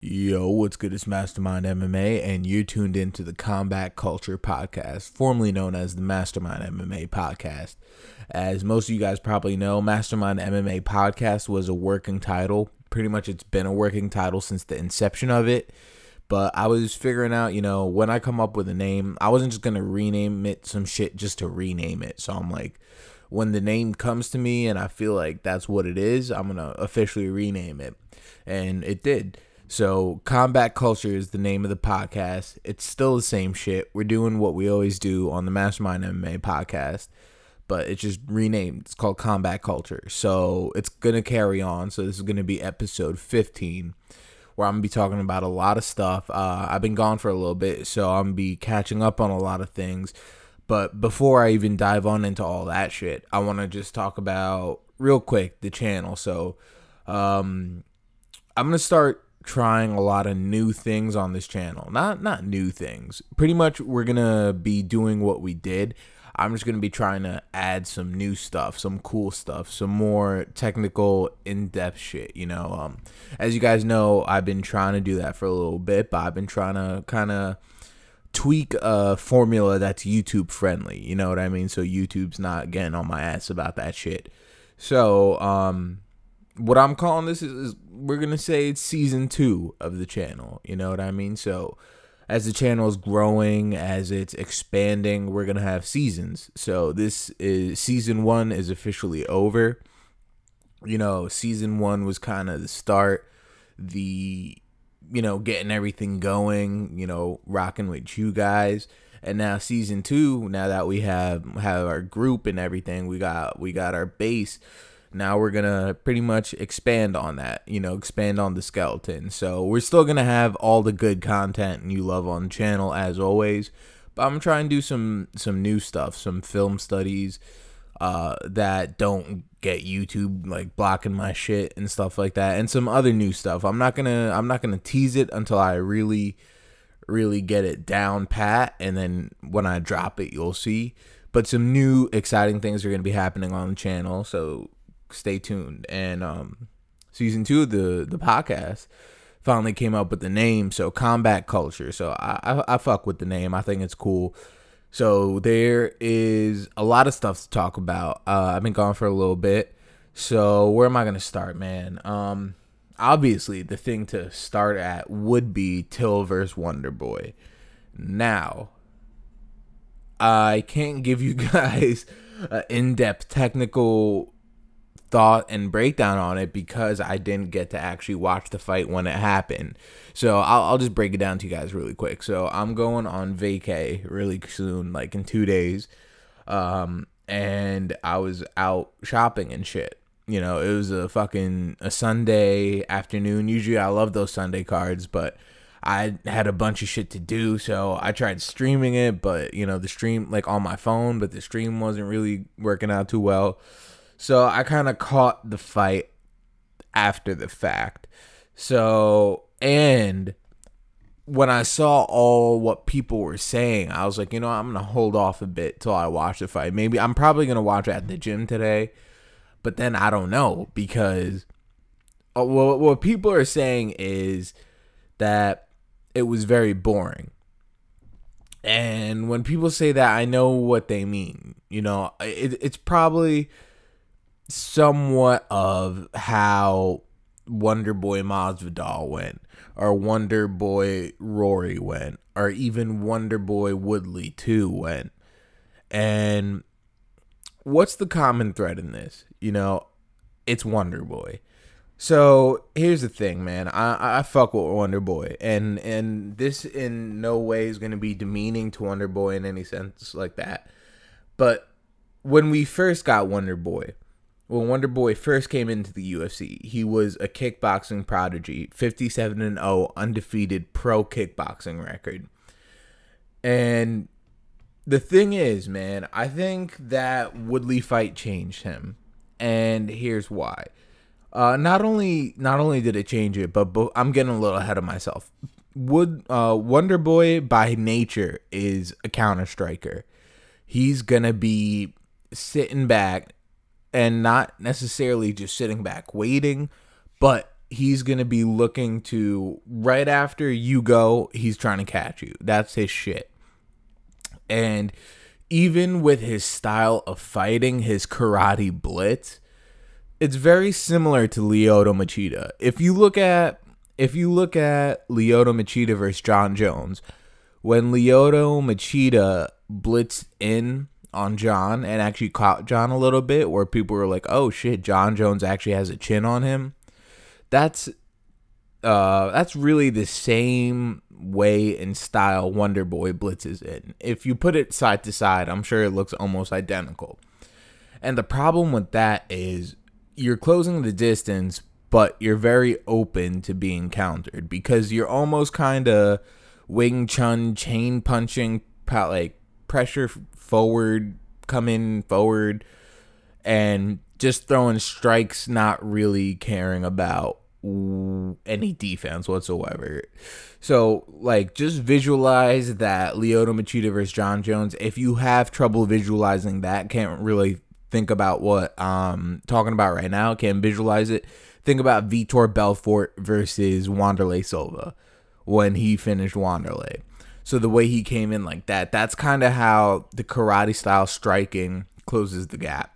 Yo, what's good? It's Mastermind MMA, and you're tuned into the Combat Culture Podcast, formerly known as the Mastermind MMA Podcast. As most of you guys probably know, Mastermind MMA Podcast was a working title. Pretty much it's been a working title since the inception of it. But I was figuring out, when I come up with a name, I wasn't just going to rename it some shit just to rename it. So I'm like, when the name comes to me and I feel like that's what it is, I'm going to officially rename it. And it did. So Combat Culture is the name of the podcast. It's still the same shit. We're doing what we always do on the Mastermind MMA podcast, but it's just renamed. It's called Combat Culture. So it's going to carry on. So this is going to be episode 15, where I'm going to be talking about a lot of stuff. I've been gone for a little bit, so I'm going to be catching up on a lot of things. But before I even dive on into all that shit, I want to just talk about, real quick, the channel. So I'm going to start trying a lot of new things on this channel. Not new things. Pretty much we're going to be doing what we did. I'm just going to be trying to add some new stuff, some cool stuff, some more technical, in-depth shit, As you guys know, I've been trying to do that for a little bit, but I've been trying to kind of tweak a formula that's YouTube friendly, you know what I mean? So YouTube's not getting on my ass about that shit. So, what I'm calling this is we're going to say it's season 2 of the channel. You know what I mean? So as the channel is growing, as it's expanding, we're going to have seasons. So this is season 1 is officially over. Season 1 was kind of the start, getting everything going, rocking with you guys. And now season 2, now that we have our group and everything, we got our base. Now we're going to pretty much expand on that, expand on the skeleton. So we're still going to have all the good content you love on the channel as always. But I'm trying to do some new stuff, some film studies that don't get YouTube like blocking my shit and stuff like that, and some other new stuff. I'm not going to tease it until I really get it down pat, and then when I drop it, you'll see. But some new exciting things are going to be happening on the channel. So stay tuned. And season 2 of the podcast finally came up with the name, so Combat Culture. So I fuck with the name. I think it's cool. So there is a lot of stuff to talk about. I've been gone for a little bit, so where am I gonna start, man? Obviously the thing to start at would be Till versus Wonderboy. Now I can't give you guys an in-depth technical thought and breakdown on it because I didn't get to actually watch the fight when it happened. So I'll just break it down to you guys really quick. So I'm going on vacay really soon, like in 2 days. And I was out shopping and shit. It was a Sunday afternoon. Usually I love those Sunday cards, but I had a bunch of shit to do, so I tried streaming it, but the stream like on my phone, but the stream wasn't really working out too well. So I kind of caught the fight after the fact. So, and when I saw all what people were saying, I was like, I'm going to hold off a bit till I watch the fight. Maybe I'm probably going to watch it at the gym today, but then I don't know, because what people are saying is that it was very boring. And when people say that, I know what they mean. It's probably somewhat of how Wonderboy Masvidal went, or Wonderboy Rory went, or even Wonderboy Woodley 2 went. And what's the common thread in this? It's Wonderboy. So here's the thing, man. I fuck with Wonderboy, and this in no way is going to be demeaning to Wonderboy in any sense like that. But when we first got Wonderboy, when Wonderboy first came into the UFC, he was a kickboxing prodigy, 57-0 undefeated pro kickboxing record. And the thing is, man, I think that Woodley fight changed him, and here's why. Not only did it change it, but I'm getting a little ahead of myself. Wonderboy by nature is a counter striker. He's gonna be sitting back, and not necessarily just sitting back waiting, but he's going to be looking to, right after you go, he's trying to catch you. That's his shit. And even with his style of fighting, his karate blitz, it's very similar to Lyoto Machida. If you look at Lyoto Machida versus John Jones, when Lyoto Machida blitzed in on John and actually caught John a little bit, where people were like, "Oh shit, John Jones actually has a chin on him." That's really the same way and style Wonderboy blitzes in. If you put it side to side, I'm sure it looks almost identical. And the problem with that is you're closing the distance, but you're very open to being countered, because you're almost kind of Wing Chun chain punching, like pressure forward, come in forward, and just throwing strikes, not really caring about any defense whatsoever. So, like, just visualize that Lyoto Machida versus John Jones. If you have trouble visualizing that, can't really think about what I'm talking about right now, can't visualize it, think about Vitor Belfort versus Wanderlei Silva when he finished Wanderlei. So the way he came in like that, that's kind of how the karate style striking closes the gap.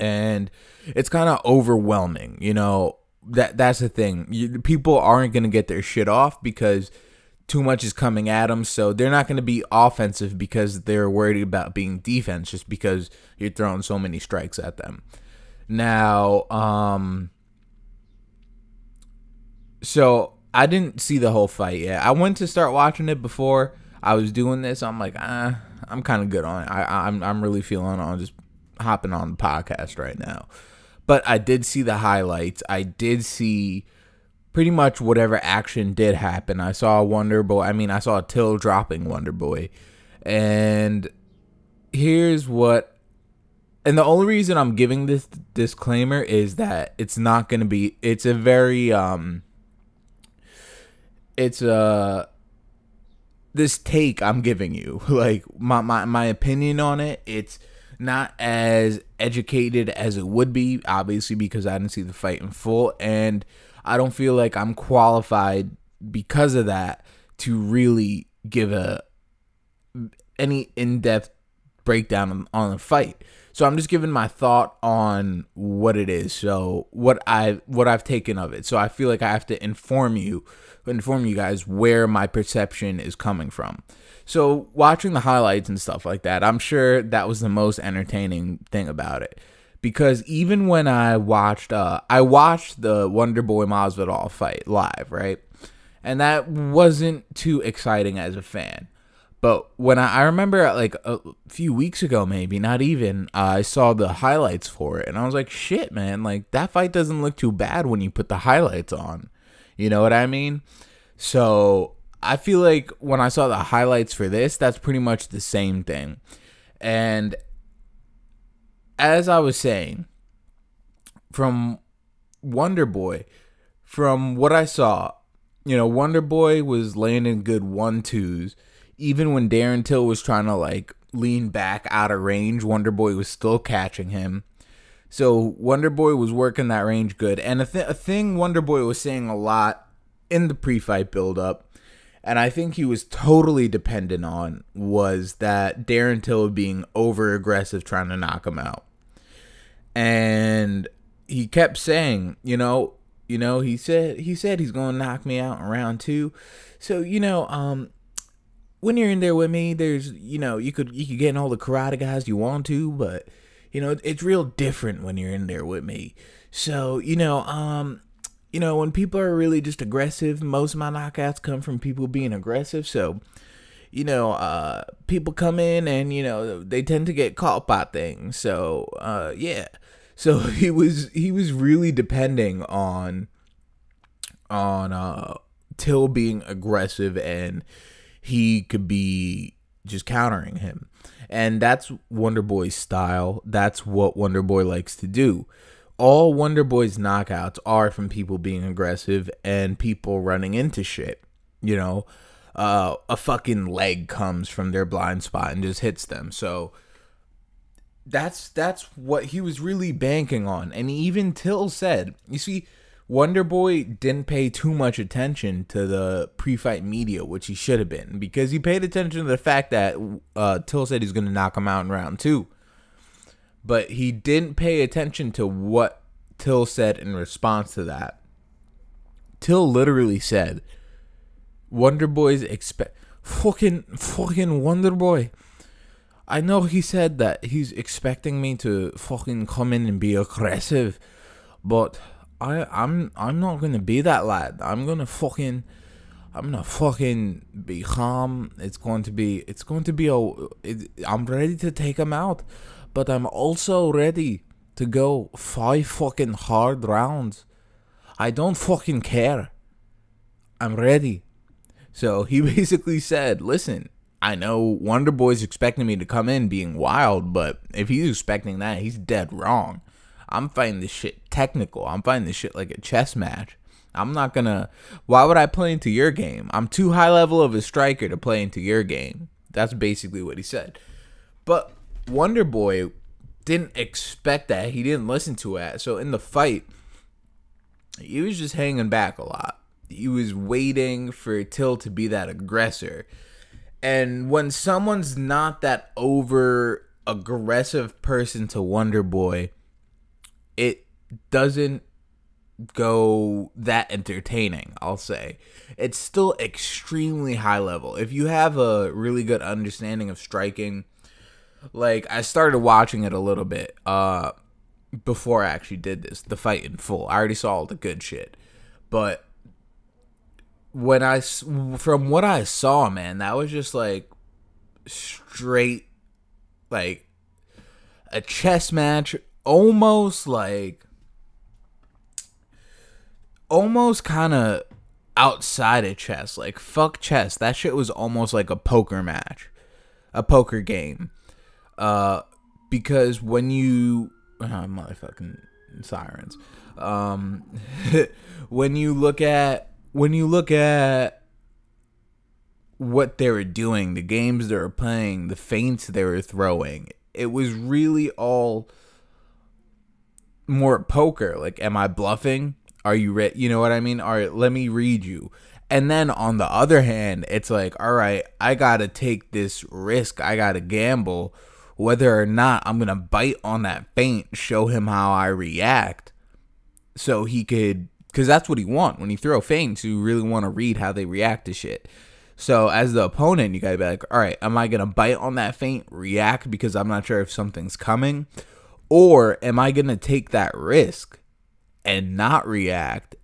And it's kind of overwhelming, you know. That's the thing. People aren't going to get their shit off because too much is coming at them. So they're not going to be offensive because they're worried about being defense, just because you're throwing so many strikes at them. Now, so I didn't see the whole fight yet. I went to start watching it before I was doing this. I'm like, I'm kind of good on it. I'm really feeling on just hopping on the podcast right now. But I did see the highlights. I did see pretty much whatever action did happen. I saw Wonderboy. I saw Till dropping Wonderboy. And here's what... And the only reason I'm giving this disclaimer is that it's not going to be... It's a very... This take I'm giving you. Like, my opinion on it, it's not as educated as it would be, obviously, because I didn't see the fight in full, and I don't feel like I'm qualified because of that to really give any in-depth breakdown on the fight. So I'm just giving my thought on what it is, so what I've taken of it. So I feel like I have to inform you guys where my perception is coming from. So watching the highlights and stuff like that, I'm sure that was the most entertaining thing about it. Because even when I watched the Wonderboy Masvidal fight live, right? And that wasn't too exciting as a fan. But when I remember like a few weeks ago, maybe, not even, I saw the highlights for it. And I was like, shit, man, like that fight doesn't look too bad when you put the highlights on. You know what I mean? So I feel like when I saw the highlights for this, that's pretty much the same thing. And as I was saying, from Wonderboy, from what I saw, you know, Wonderboy was landing good 1-2s. Even when Darren Till was trying to like lean back out of range, Wonderboy was still catching him. So Wonderboy was working that range good. And a thing Wonderboy was saying a lot in the pre-fight build-up, and I think he was totally dependent on, was that Darren Till being over-aggressive trying to knock him out. And he kept saying, he said he's going to knock me out in round 2. So, when you're in there with me, there's, you could get in all the karate guys you want to, but, it's real different when you're in there with me. So, when people are really just aggressive, most of my knockouts come from people being aggressive. So, people come in and, they tend to get caught by things. So, yeah. So he was really depending on Till being aggressive, and he could be just countering him. And that's Wonderboy's style. That's what Wonderboy likes to do. All Wonderboy's knockouts are from people being aggressive and people running into shit. A fucking leg comes from their blind spot and just hits them. So that's what he was really banking on. And even Till said, you see, Wonderboy didn't pay too much attention to the pre-fight media, which he should have been, because he paid attention to the fact that Till said he's going to knock him out in round 2. But he didn't pay attention to what Till said in response to that. Till literally said, Wonderboy's fucking Wonderboy. I know he said that he's expecting me to fucking come in and be aggressive, but I'm not gonna be that lad. I'm gonna fucking be calm. I'm ready to take him out, but I'm also ready to go 5 fucking hard rounds. I don't fucking care. I'm ready. So he basically said, listen, I know Wonderboy's expecting me to come in being wild, but if he's expecting that, he's dead wrong. I'm fighting this shit technical. I'm fighting this shit like a chess match. I'm not gonna... Why would I play into your game? I'm too high level of a striker to play into your game. That's basically what he said. But Wonderboy didn't expect that. He didn't listen to it. So in the fight, he was just hanging back a lot. He was waiting for Till to be that aggressor. And when someone's not that over aggressive person to Wonderboy, it doesn't go that entertaining, I'll say. It's still extremely high level. If you have a really good understanding of striking, like I started watching it a little bit before I actually did this, the fight in full. I already saw all the good shit. But from what I saw, man, that was just like straight, like a chess match, almost kind of outside of chess. Like, fuck chess. That shit was almost like a poker match, a poker game. Because when you, motherfucking sirens. When you look at what they were doing, the games they were playing, the feints they were throwing, it was really all more poker. Like, am I bluffing? Are you ready? You know what I mean? All right, let me read you. And then on the other hand, it's like, all right, I gotta take this risk. I gotta gamble whether or not I'm gonna bite on that feint, show him how I react, so he could, because that's what he want when you throw feints. You really want to read how they react to shit. So as the opponent, you gotta be like, all right, am I gonna bite on that feint, react because I'm not sure if something's coming, or am I gonna take that risk and not react,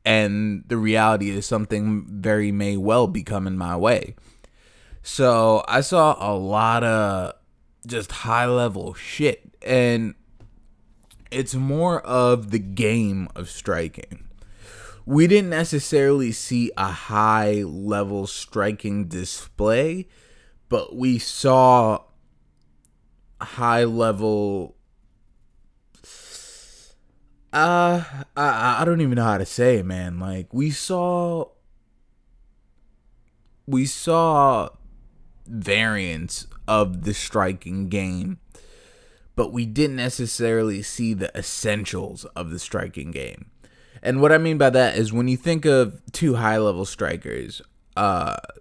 and the reality is something very may well be coming my way. So I saw a lot of just high level shit, and it's more of the game of striking. We didn't necessarily see a high level striking display, but we saw high level, I don't even know how to say it, man. Like, we saw variants of the striking game, but we didn't necessarily see the essentials of the striking game. And what I mean by that is, when you think of two high-level strikers,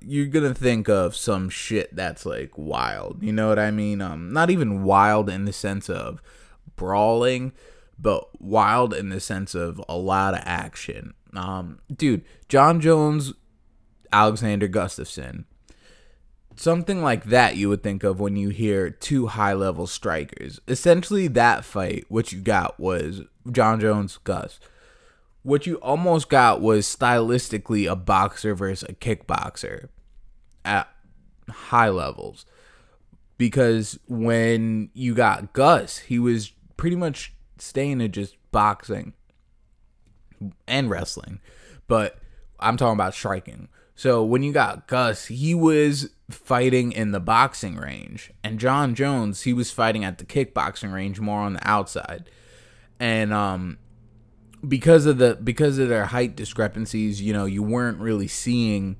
you're gonna think of some shit that's like wild. You know what I mean? Not even wild in the sense of brawling, but wild in the sense of a lot of action. Dude, John Jones, Alexander Gustafsson. Something like that you would think of when you hear two high-level strikers. Essentially, that fight, what you got was John Jones, Gus. What you almost got was stylistically a boxer versus a kickboxer at high levels. Because when you got Gus, he was pretty much staying to just boxing and wrestling. But I'm talking about striking. So when you got Gus, he was fighting in the boxing range, and John Jones, he was fighting at the kickboxing range, more on the outside. And because of their height discrepancies, you know, you weren't really seeing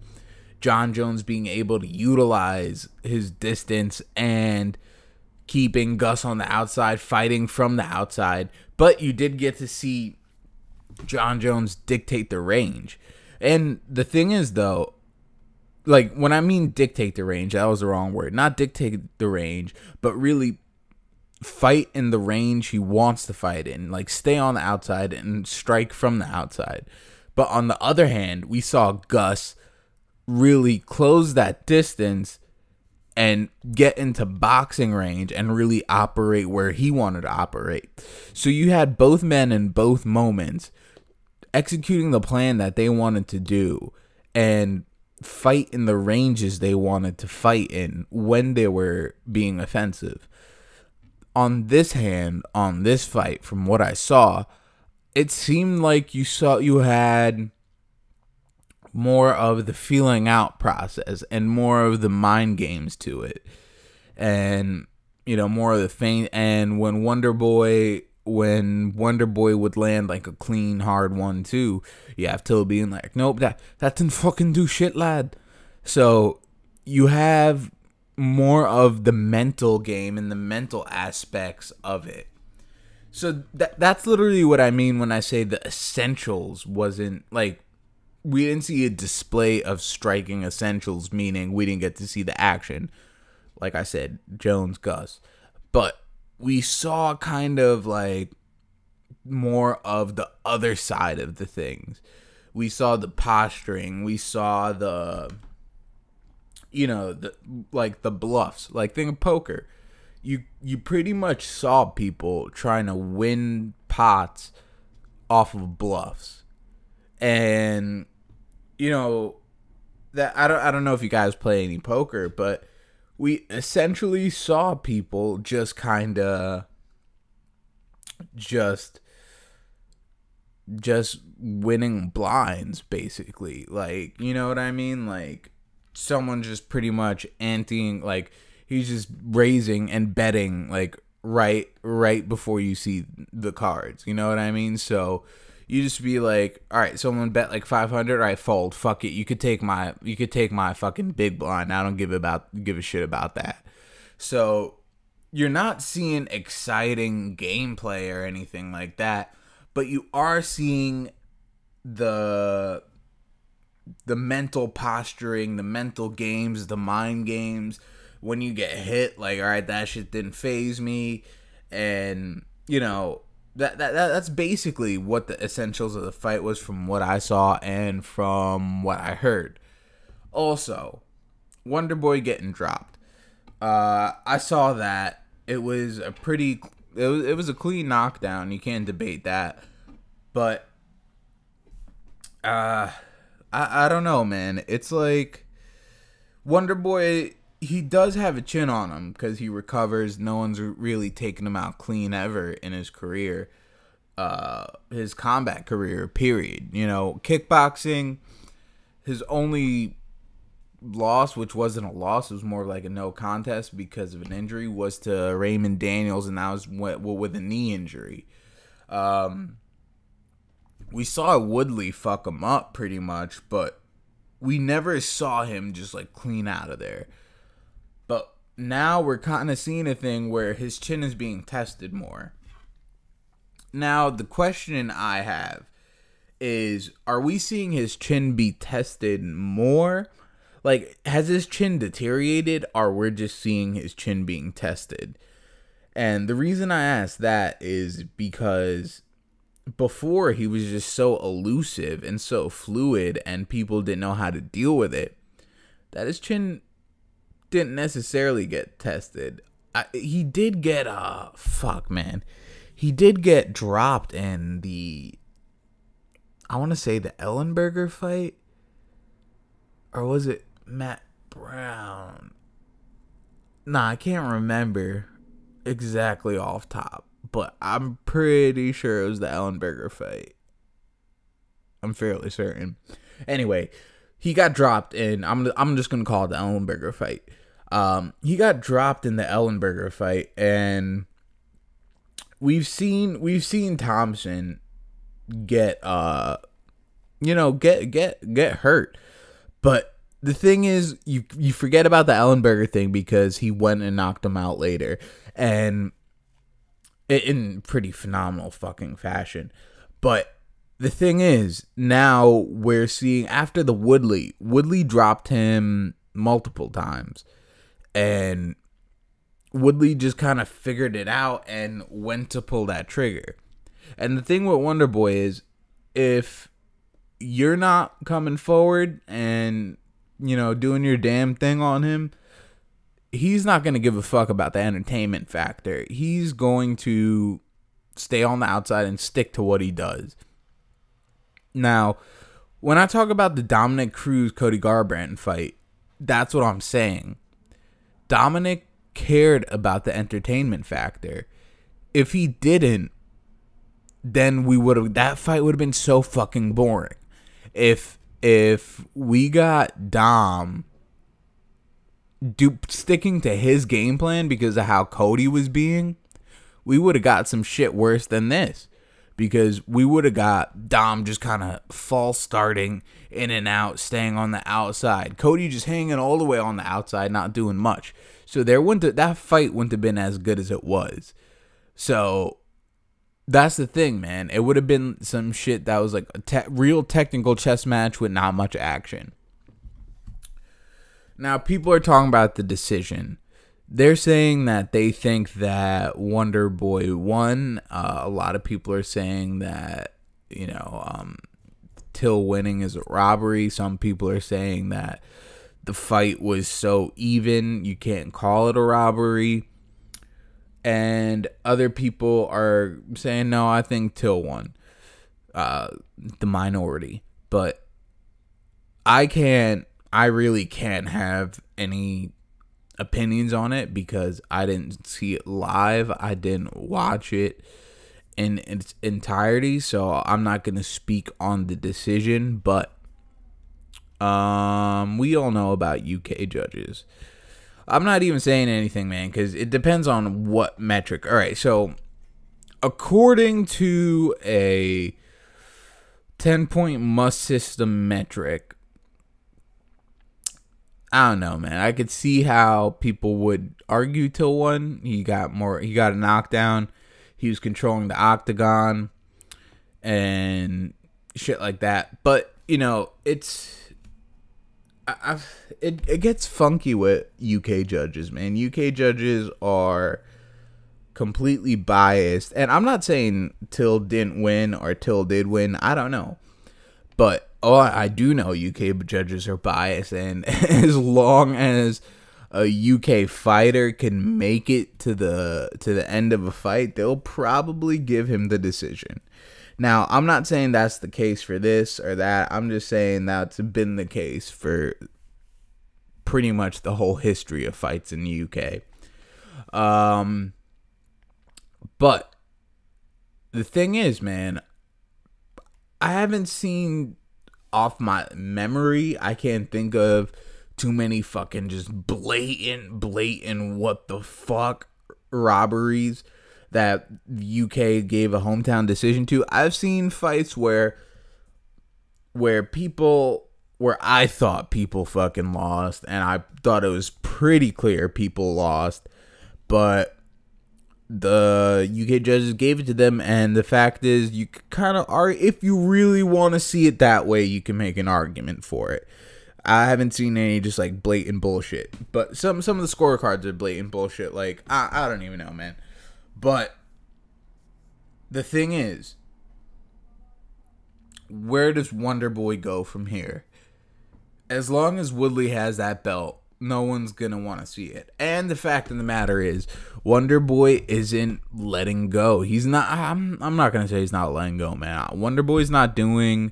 John Jones being able to utilize his distance and keeping Gus on the outside, fighting from the outside. But you did get to see John Jones dictate the range. And the thing is, though, like, when I mean dictate the range, that was the wrong word. Not dictate the range, but really fight in the range he wants to fight in. Like, stay on the outside and strike from the outside. But on the other hand, we saw Gus really close that distance and get into boxing range and really operate where he wanted to operate. So you had both men in both moments executing the plan that they wanted to do and fight in the ranges they wanted to fight in when they were being offensive. On this hand, on this fight, from what I saw, it seemed like you had more of the feeling out process and more of the mind games to it, and more of the feint. And when Wonderboy would land like a clean hard 1-2, you have Till being like, nope, that didn't fucking do shit, lad. So you have more of the mental game and the mental aspects of it. So that's literally what I mean when I say the essentials wasn't, like, we didn't see a display of striking essentials, meaning we didn't get to see the action. Like I said, Jones, Gus. But we saw kind of like more of the other side of the things. We saw the posturing. We saw the bluffs. Like, think of poker. You pretty much saw people trying to win pots off of bluffs. And that I don't know if you guys play any poker, but we essentially saw people just kind of just winning blinds, basically. Like, you know what I mean? Like, someone just pretty much anteing, like, he's just raising and betting, like, right before you see the cards. You know what I mean? So you just be like, all right, someone bet like 500. All right, fold. Fuck it. You could take my fucking big blind. I don't give a shit about that. So you're not seeing exciting gameplay or anything like that, but you are seeing the mental posturing, the mental games, the mind games. When you get hit, like, all right, that shit didn't faze me, and that's basically what the essentials of the fight was, from what I saw and from what I heard. Also, Wonderboy getting dropped. I saw that. It was a clean knockdown. You can't debate that. But I don't know, man. It's like Wonderboy, he does have a chin on him because he recovers. No one's really taken him out clean ever in his career, his combat career, period. Kickboxing, his only loss, which wasn't a loss, it was more like a no contest because of an injury, was to Raymond Daniels, and that was with a knee injury. We saw Woodley fuck him up pretty much, but we never saw him just like clean out of there. But now we're kind of seeing a thing where his chin is being tested more. Now, the question I have is, are we seeing his chin be tested more? Like, has his chin deteriorated, or we're just seeing his chin being tested? And the reason I ask that is because before, he was just so elusive and so fluid, and people didn't know how to deal with it, that his chin didn't necessarily get tested. He did get he did get dropped in I want to say the Ellenberger fight, or was it Matt Brown? Nah, I can't remember exactly off top, but I'm pretty sure it was the Ellenberger fight. I'm fairly certain. Anyway, he got dropped in. I'm just gonna call it the Ellenberger fight. He got dropped in the Ellenberger fight, and we've seen Thompson get hurt. But the thing is, you forget about the Ellenberger thing because he went and knocked him out later, and in pretty phenomenal fucking fashion. But the thing is, now we're seeing, after the Woodley dropped him multiple times, and Woodley just kind of figured it out and went to pull that trigger. And the thing with Wonderboy is, if you're not coming forward and, doing your damn thing on him, he's not going to give a fuck about the entertainment factor. He's going to stay on the outside and stick to what he does. Now, when I talk about the Dominic Cruz-Cody Garbrandt fight, that's what I'm saying. Dominic cared about the entertainment factor. If he didn't, then that fight would have been so fucking boring. If we got Dom sticking to his game plan because of how Cody was being, we would have got some shit worse than this. Because we would have got Dom just kind of false starting in and out, staying on the outside. Cody just hanging all the way on the outside, not doing much. So that fight wouldn't have been as good as it was. So that's the thing, man. It would have been some shit that was like a real technical chess match with not much action. Now, people are talking about the decision. They're saying that they think that Wonderboy won. A lot of people are saying that, Till winning is a robbery. Some people are saying that the fight was so even, you can't call it a robbery. And other people are saying, no, I think Till won. The minority. But I really can't have any opinions on it because I didn't see it live. I didn't watch it in its entirety, so I'm not going to speak on the decision. But we all know about UK judges. I'm not even saying anything, man, because it depends on what metric. All right, so according to a 10-point must system metric, I don't know, man. I could see how people would argue Till won. He got a knockdown. He was controlling the octagon and shit like that. But, it gets funky with UK judges, man. UK judges are completely biased. And I'm not saying Till didn't win or Till did win. I don't know. But I do know UK judges are biased, and as long as a UK fighter can make it to the end of a fight, they'll probably give him the decision. Now, I'm not saying that's the case for this or that. I'm just saying that's been the case for pretty much the whole history of fights in the UK. But the thing is, man, I haven't seen, off my memory, I can't think of too many fucking just blatant what the fuck robberies that UK gave a hometown decision to. I've seen fights where I thought people fucking lost, and I thought it was pretty clear people lost, but the UK judges gave it to them. And the fact is, you kind of are, if you really want to see it that way, you can make an argument for it. I haven't seen any just like blatant bullshit, but some of the scorecards are blatant bullshit. Like I don't even know, man. But the thing is, where does Wonderboy go from here? As long as Woodley has that belt, no one's going to want to see it. And the fact of the matter is, Wonderboy isn't letting go. He's not, I'm not going to say he's not letting go, man. Wonderboy's not doing,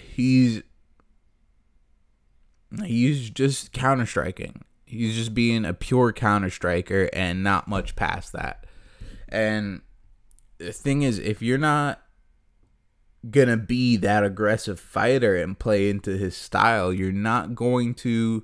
he's just counter-striking. He's just being a pure counter-striker and not much past that. And the thing is, if you're not gonna be that aggressive fighter and play into his style, you're not gonna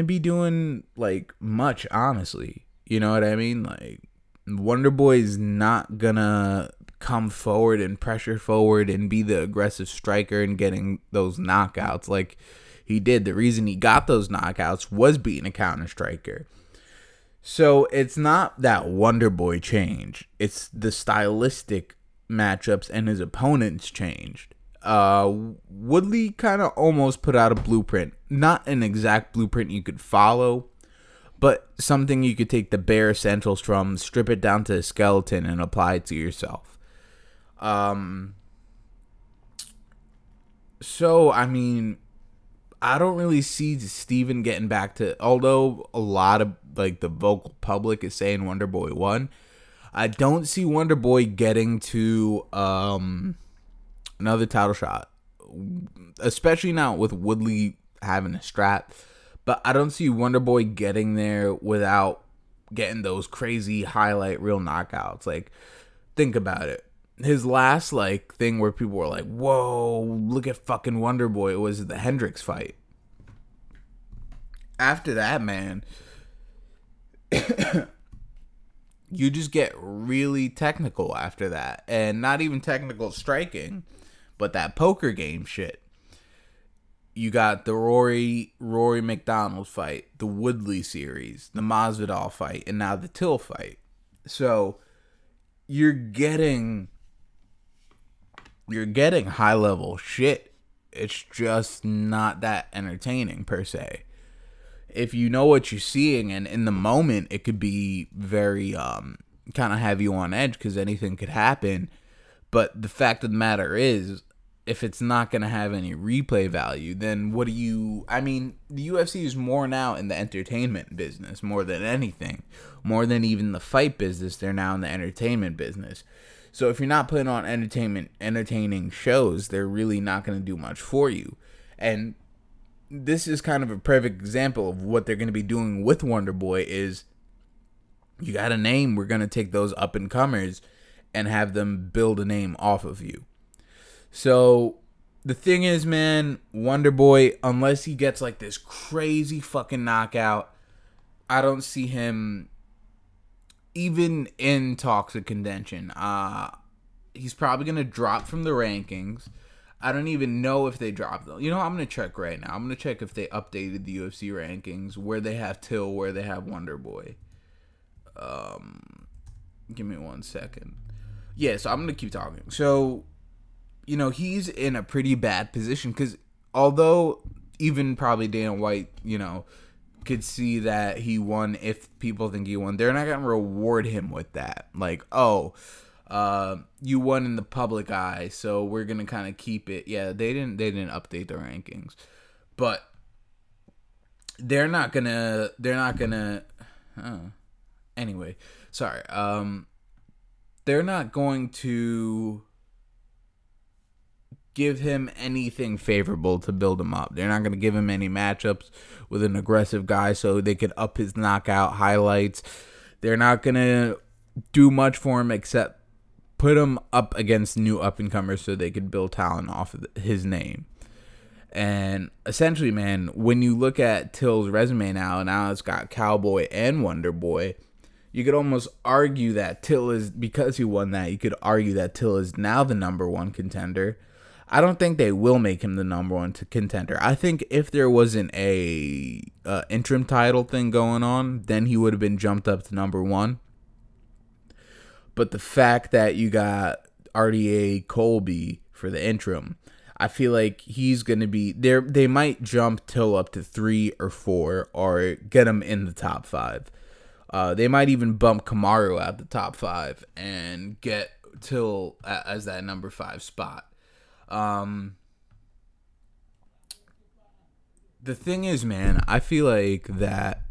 be doing like much, honestly. You know what I mean? Like, Wonderboy's not gonna come forward and pressure forward and be the aggressive striker and getting those knockouts like he did. The reason he got those knockouts was being a counter striker. So it's not that Wonderboy change, it's the stylistic matchups and his opponents changed. Woodley kind of almost put out a blueprint. Not an exact blueprint you could follow, but something you could take the bare essentials from, strip it down to a skeleton, and apply it to yourself. So, I mean, I don't really see Steven getting back to, although a lot of, like, the vocal public is saying Wonderboy won, I don't see Wonderboy getting to another title shot, especially now with Woodley having a strap. But I don't see Wonderboy getting there without getting those crazy highlight reel knockouts. Like, think about it. His last, like, thing where people were like, whoa, look at fucking Wonderboy, it was the Hendricks fight. After that, man, you just get really technical after that. And not even technical striking, but that poker game shit. You got the Rory Macdonald fight, the Woodley series, the Masvidal fight, and now the Till fight. So you're getting high level shit. It's just not that entertaining per se. If you know what you're seeing, and in the moment it could be very kind of have you on edge because anything could happen. But the fact of the matter is, if it's not going to have any replay value, then what do you... I mean, the UFC is more now in the entertainment business, more than anything. More than even the fight business, they're now in the entertainment business. So if you're not putting on entertaining shows, they're really not going to do much for you. And this is kind of a perfect example of what they're going to be doing with Wonderboy is, you got a name, we're going to take those up-and-comers and have them build a name off of you. So, the thing is, man, Wonderboy, unless he gets, like, this crazy fucking knockout, I don't see him even in talks of contention. He's probably going to drop from the rankings. I don't even know if they dropped them. You know, I'm going to check right now. I'm going to check if they updated the UFC rankings, where they have Till, where they have Wonderboy. Give me 1 second. Yeah, so I'm going to keep talking. So, you know, he's in a pretty bad position because although even probably Dana White, you know, could see that he won, if people think he won, they're not going to reward him with that. Like, oh, you won in the public eye, so we're going to kind of keep it. Yeah, they didn't update the rankings. But they're not going to anyway, sorry. They're not going to give him anything favorable to build him up. They're not going to give him any matchups with an aggressive guy so they could up his knockout highlights. They're not going to do much for him except put him up against new up-and-comers so they could build talent off of his name. And essentially, man, when you look at Till's resume now it's got Cowboy and Wonderboy, you could almost argue that Till is, because he won that, you could argue that Till is now the number one contender. I don't think they will make him the number one contender. I think if there wasn't a interim title thing going on, then he would have been jumped up to number one. But the fact that you got RDA Colby for the interim, I feel like he's going to be there. They might jump Till up to 3 or 4 or get him in the top 5. They might even bump Kamaru out the top 5 and get Till as that number 5 spot. The thing is, man, I feel like that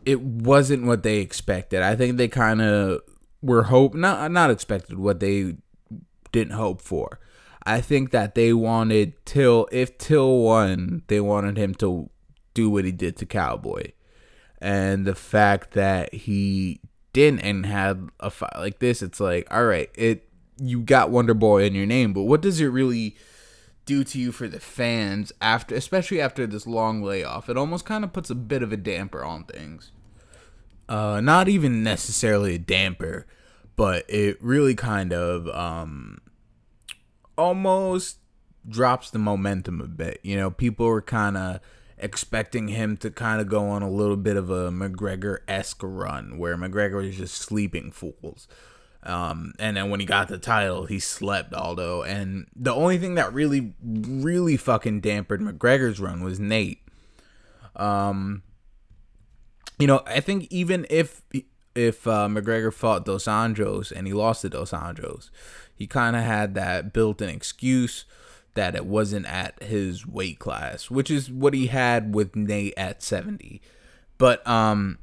it wasn't what they expected. I think they kind of were not expected what they didn't hope for. I think that they wanted Till, if Till won, they wanted him to do what he did to Cowboy. And the fact that he didn't and had a fight like this, it's like, all right, you got Wonderboy in your name, but what does it really do to you for the fans after, especially after this long layoff? It almost kind of puts a bit of a damper on things. Not even necessarily a damper, but it really kind of almost drops the momentum a bit. You know, people were kind of expecting him to kind of go on a little bit of a McGregor-esque run where McGregor is just sleeping fools. And then when he got the title, he slept Aldo. And the only thing that really, really fucking dampened McGregor's run was Nate. I think even if McGregor fought Dos Anjos and he lost to Dos Anjos, he kind of had that built-in excuse that it wasn't at his weight class, which is what he had with Nate at 70. But the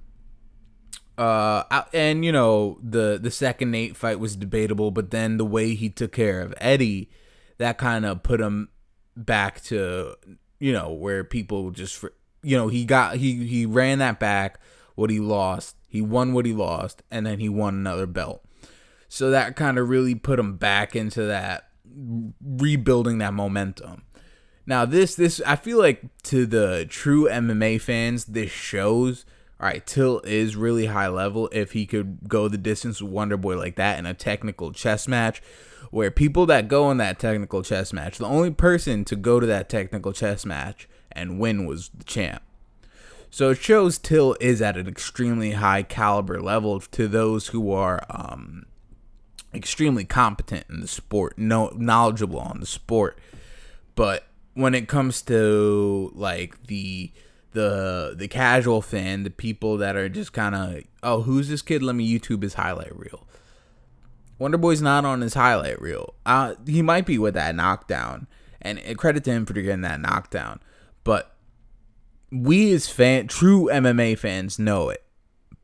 second Nate fight was debatable, but then the way he took care of Eddie, that kind of put him back to, where people just, he ran that back, what he lost, he won what he lost, and then he won another belt. So that kind of really put him back into that, rebuilding that momentum. Now this I feel like to the true MMA fans, this shows, all right, Till is really high level if he could go the distance with Wonderboy like that in a technical chess match, where people that go in that technical chess match, the only person to go to that technical chess match and win was the champ. So it shows Till is at an extremely high caliber level to those who are extremely competent in the sport, knowledgeable on the sport. But when it comes to like the casual fan, the people that are just kind of, oh, who's this kid? Let me YouTube his highlight reel. Wonderboy's not on his highlight reel. He might be with that knockdown, and credit to him for getting that knockdown. But we as true MMA fans know it.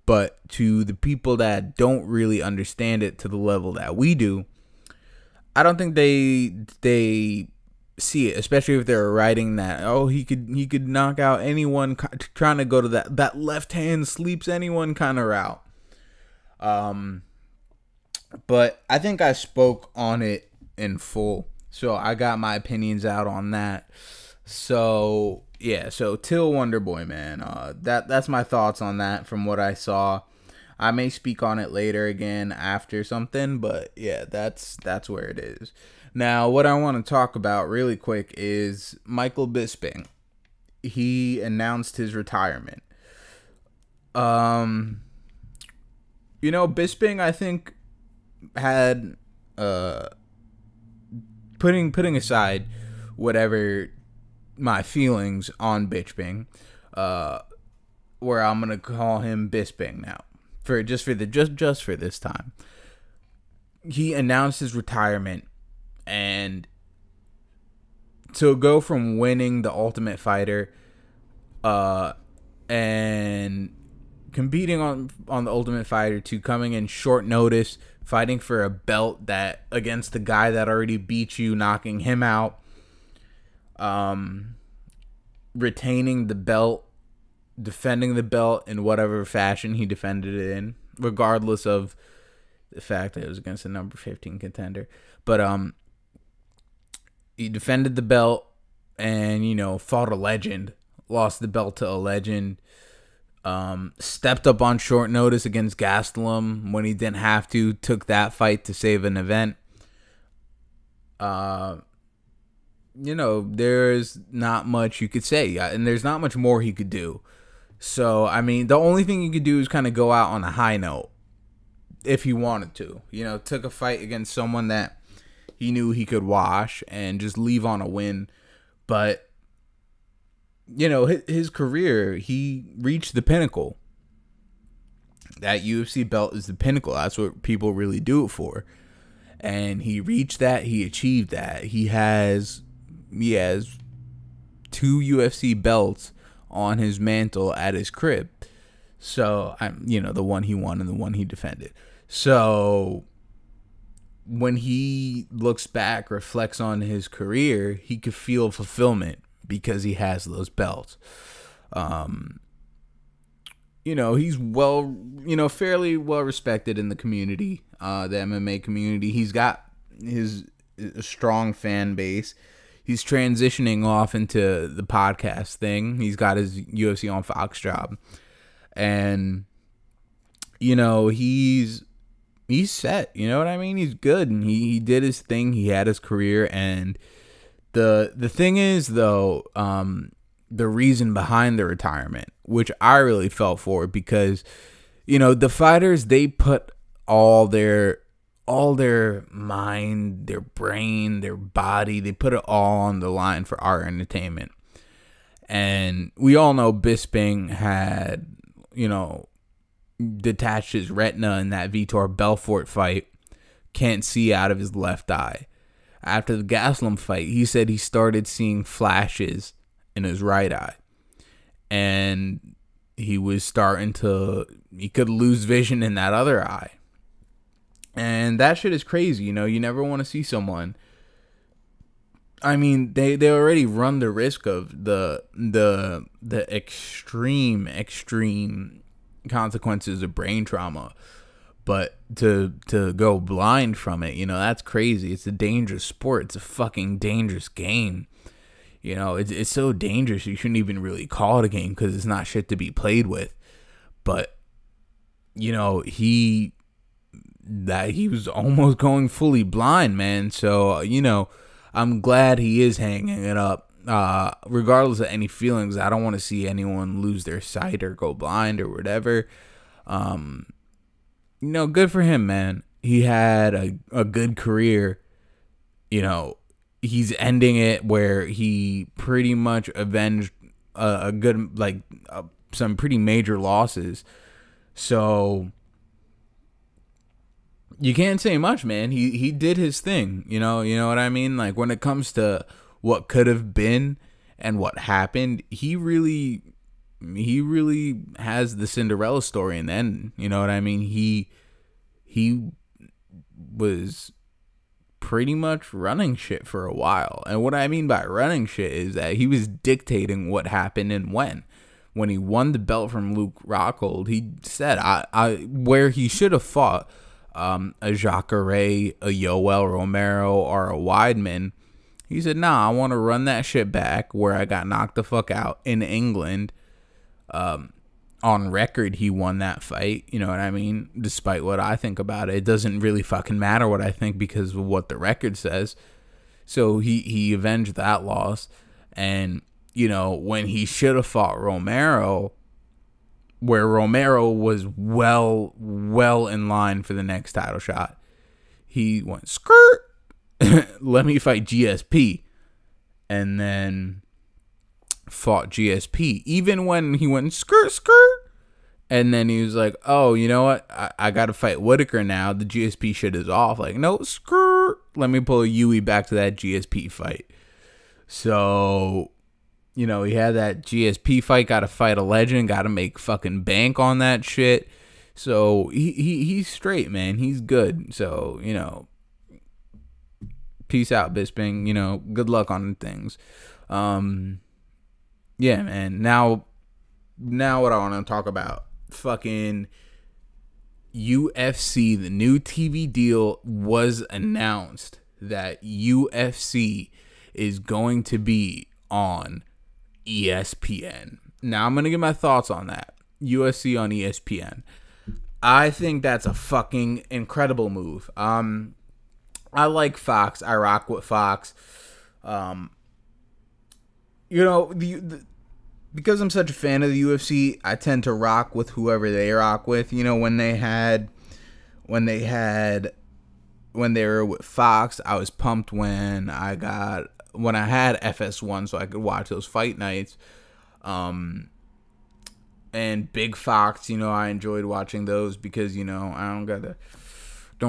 But to the people that don't really understand it to the level that we do, I don't think they see it, especially if they're writing that, oh, he could knock out anyone, trying to go to that left hand sleeps anyone kind of route. But I think I spoke on it in full, so I got my opinions out on that. So yeah, so Till Wonderboy, man, that's my thoughts on that from what I saw. I may speak on it later again after something, but yeah, that's where it is. Now, what I want to talk about really quick is Michael Bisping. He announced his retirement. Bisping, I think, had putting aside whatever my feelings on Bisping, where I'm gonna call him Bisping now for just for this time. He announced his retirement, and to go from winning the Ultimate Fighter, and competing on the Ultimate Fighter to coming in short notice, fighting for a belt that against the guy that already beat you, knocking him out. Retaining the belt, defending the belt in whatever fashion he defended it in, regardless of the fact that it was against a number 15 contender. But he defended the belt and, fought a legend, lost the belt to a legend, stepped up on short notice against Gastelum when he didn't have to, took that fight to save an event. There's not much you could say, and there's not much more he could do. So, I mean, the only thing he could do is kind of go out on a high note if he wanted to. Took a fight against someone that he knew he could wash and just leave on a win. But, his career, he reached the pinnacle. That UFC belt is the pinnacle. That's what people really do it for. And he reached that. He achieved that. He has 2 UFC belts on his mantle at his crib. So, the one he won and the one he defended. So, when he looks back, reflects on his career, he could feel fulfillment because he has those belts. He's fairly well respected in the community, the MMA community. He's got a strong fan base. He's transitioning off into the podcast thing. He's got his UFC on Fox job. And, he's set. You know what I mean? He's good. And he did his thing. He had his career. And the thing is, though, the reason behind the retirement, which I really felt for, because, the fighters, they put all their all their mind, their brain, their body, they put it all on the line for our entertainment. And we all know Bisping had, detached his retina in that Vitor Belfort fight. Can't see out of his left eye. After the Gastelum fight, he said he started seeing flashes in his right eye. And he could lose vision in that other eye. And that shit is crazy, you never want to see someone. I mean, they already run the risk of the extreme consequences of brain trauma. But to go blind from it, that's crazy. It's a dangerous sport. It's a fucking dangerous game. It's so dangerous you shouldn't even really call it a game because it's not shit to be played with. But, he was almost going fully blind, man. So, I'm glad he is hanging it up. Regardless of any feelings, I don't want to see anyone lose their sight or go blind or whatever. Good for him, man. He had a good career. He's ending it where he pretty much avenged some pretty major losses. So you can't say much, man. He did his thing. You know what I mean? Like, when it comes to what could have been and what happened, he really has the Cinderella story in the end. You know what I mean? He was pretty much running shit for a while. And what I mean by running shit is that he was dictating what happened and when. When he won the belt from Luke Rockhold, he said, where he should have fought a Jacare, a Yoel Romero, or a Weidman, he said, nah, I want to run that shit back where I got knocked the fuck out in England. On record, he won that fight. You know what I mean? Despite what I think about it, it doesn't really fucking matter what I think because of what the record says. So he avenged that loss. And, when he should have fought Romero, where Romero was well in line for the next title shot, he went, skirt, let me fight GSP. And then fought GSP, even when he went skirt, and then he was like, oh, you know what, I gotta fight Whitaker now, the GSP shit is off. Like, no, skirt, let me pull Yui back to that GSP fight. So, he had that GSP fight, gotta fight a legend, gotta make fucking bank on that shit. So he's straight, man, he's good. So, peace out, Bisping, good luck on things. Yeah, man. Now what I want to talk about, fucking UFC, the new TV deal was announced that UFC is going to be on ESPN. Now, I'm going to give my thoughts on that. UFC on ESPN. I think that's a fucking incredible move. I like Fox. I rock with Fox. Because I'm such a fan of the UFC, I tend to rock with whoever they rock with. When they were with Fox, I was pumped when I had FS1 so I could watch those fight nights. And Big Fox, I enjoyed watching those because, I don't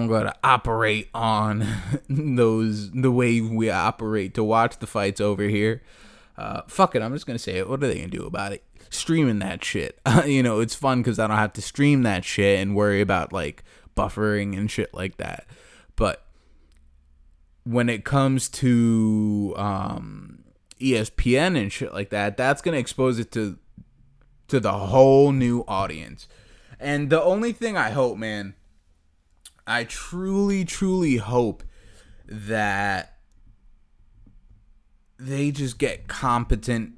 gotta operate on those the way we operate to watch the fights over here. Fuck it, I'm just gonna say it. What are they gonna do about it? Streaming that shit. It's fun because I don't have to stream that shit and worry about like buffering and shit like that. But when it comes to ESPN and shit like that, that's gonna expose it to the whole new audience. And the only thing I hope, man, I truly, truly hope that they just get competent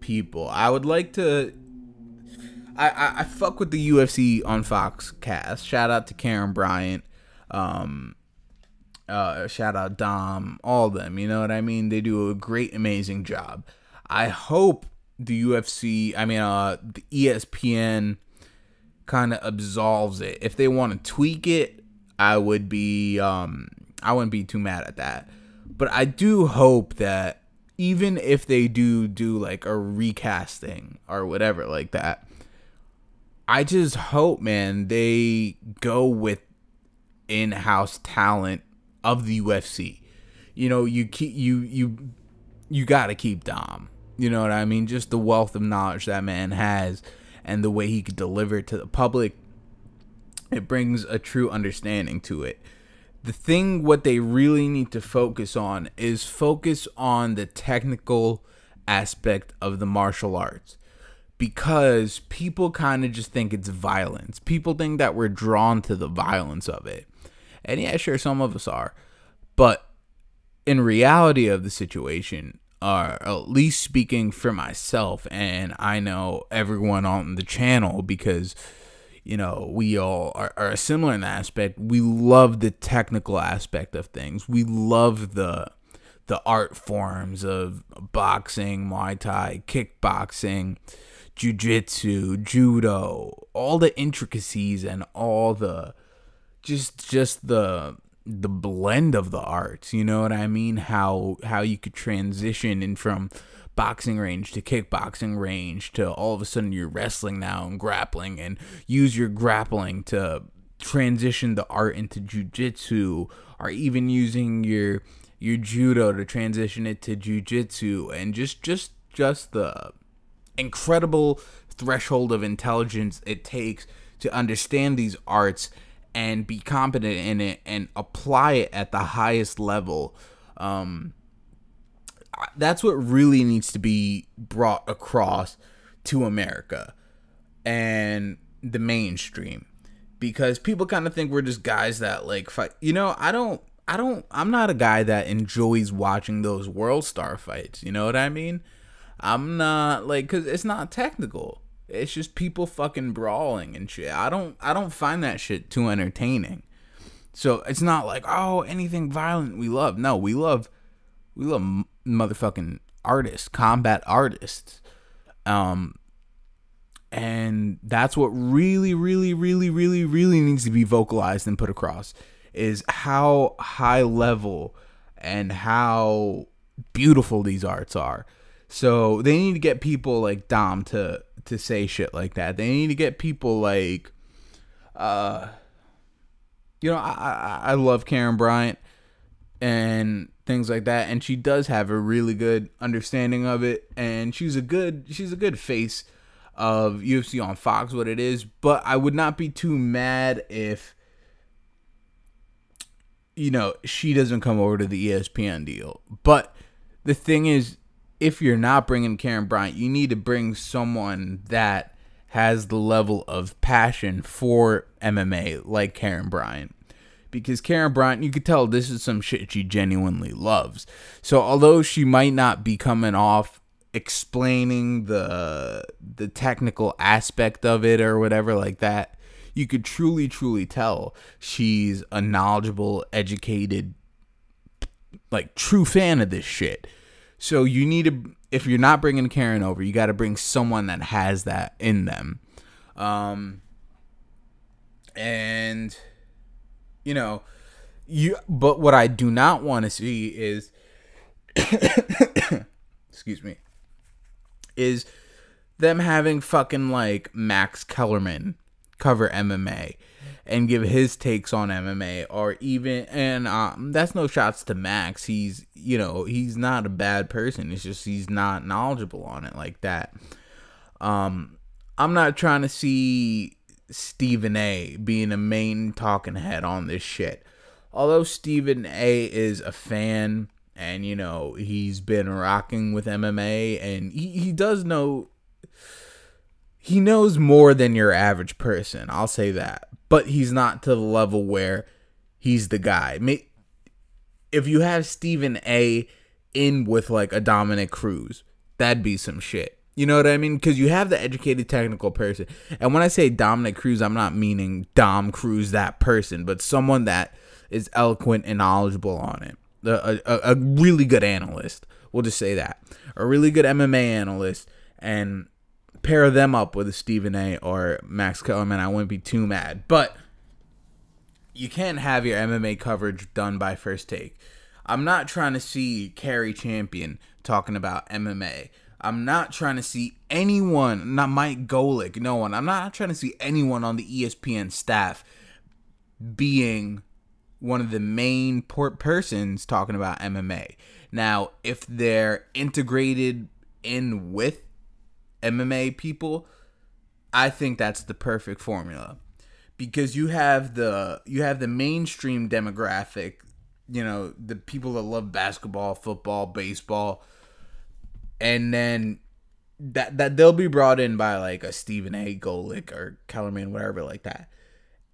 people. I would like to. I fuck with the UFC on Fox cast. Shout out to Karen Bryant. Shout out Dom. All of them. You know what I mean? They do a great, amazing job. I hope the UFC, the ESPN kind of absolves it. If they want to tweak it, I wouldn't be too mad at that. But I do hope that even if they do like a recasting or whatever like that, I just hope, man, they go with in-house talent of the UFC. You know, you got to keep Dom. You know what I mean? Just the wealth of knowledge that man has and the way he could deliver it to the public, it brings a true understanding to it. The thing, what they really need to focus on is focus on the technical aspect of the martial arts, because people kind of just think it's violence. People think that we're drawn to the violence of it. And yeah, sure, some of us are. But in reality of the situation, or at least speaking for myself, and I know everyone on the channel, because you know, we all are similar in that aspect. We love the technical aspect of things. We love the art forms of boxing, Muay Thai, kickboxing, jiu-jitsu, judo, all the intricacies and all the just the blend of the arts. You know what I mean? How you could transition in from boxing range to kickboxing range to all of a sudden you're wrestling now and grappling, and use your grappling to transition the art into jiu-jitsu, or even using your judo to transition it to jiu-jitsu, and just the incredible threshold of intelligence it takes to understand these arts and be competent in it and apply it at the highest level. That's what really needs to be brought across to America and the mainstream, because people kind of think we're just guys that like fight. You know, I'm not a guy that enjoys watching those world star fights. You know what I mean? I'm not like, cause it's not technical. It's just people fucking brawling and shit. I don't find that shit too entertaining. So it's not like, oh, anything violent we love. No, we love motherfucking artists, combat artists. And that's what really needs to be vocalized and put across, is how high level and how beautiful these arts are. So they need to get people like Dom to say shit like that. They need to get people like, you know, I love Karen Bryant and things like that, and she does have a really good understanding of it, and she's a good face of UFC on Fox, what it is. But I would not be too mad if, you know, she doesn't come over to the ESPN deal. But the thing is, if you're not bringing Karen Bryant, you need to bring someone that has the level of passion for MMA like Karen Bryant. Because Karen Bryant, you could tell this is some shit she genuinely loves. So although she might not be coming off explaining the technical aspect of it or whatever like that, you could truly tell she's a knowledgeable, educated, like true fan of this shit. So you need to, if you're not bringing Karen over, you got to bring someone that has that in them. And you know, but what I do not want to see is excuse me, is them having fucking like Max Kellerman cover MMA and give his takes on MMA, or even, and that's no shots to Max. He's, you know, he's not a bad person. It's just he's not knowledgeable on it like that. I'm not trying to see Stephen A being a main talking head on this shit. Although Stephen A is a fan, and you know, he's been rocking with MMA, and he does know, he knows more than your average person, I'll say that. But he's not to the level where he's the guy. If you have Stephen A in with like a Dominic Cruz, that'd be some shit. You know what I mean? Because you have the educated technical person. And when I say Dominic Cruz, I'm not meaning Dom Cruz, that person, but someone that is eloquent and knowledgeable on it. A really good analyst. We'll just say that. A really good MMA analyst. And pair them up with a Stephen A or Max Kellerman, I wouldn't be too mad. But you can't have your MMA coverage done by First Take. I'm not trying to see Kerry Champion talking about MMA. I'm not trying to see anyone, not Mike Golick, no one. I'm not trying to see anyone on the ESPN staff being one of the main persons talking about MMA. Now, if they're integrated in with MMA people, I think that's the perfect formula, because you have the mainstream demographic, you know, the people that love basketball, football, baseball, and then that they'll be brought in by like a Stephen A. Golick or Kellerman, whatever like that.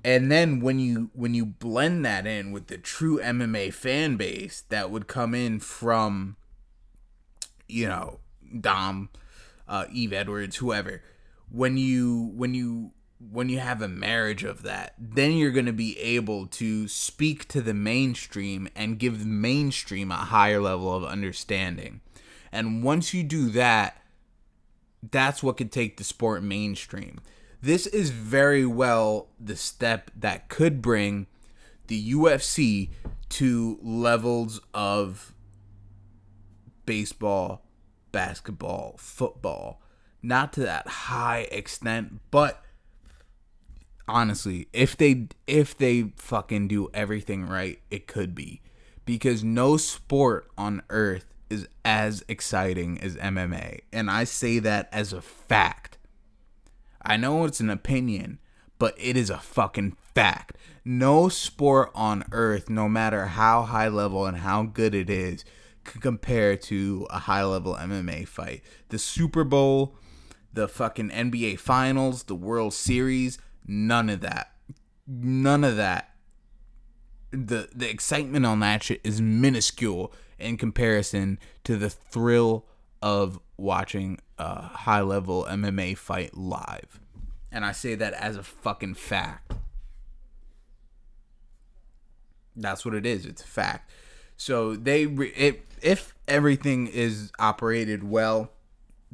And then when you blend that in with the true MMA fan base that would come in from, you know, Dom, Eve Edwards, whoever, when you have a marriage of that, then you're going to be able to speak to the mainstream and give the mainstream a higher level of understanding. And once you do that, that's what could take the sport mainstream. This is very well the step that could bring the UFC to levels of baseball, basketball, football. Not to that high extent, but honestly, if they fucking do everything right, it could be. Because no sport on earth is as exciting as MMA. And I say that as a fact. I know it's an opinion, but it is a fucking fact. No sport on earth, no matter how high level and how good it is, could compare to a high level MMA fight. The Super Bowl, the fucking NBA Finals, the World Series, none of that. None of that. The excitement on that shit is minuscule in comparison to the thrill of watching a high-level MMA fight live. And I say that as a fucking fact. That's what it is. It's a fact. So if everything is operated well,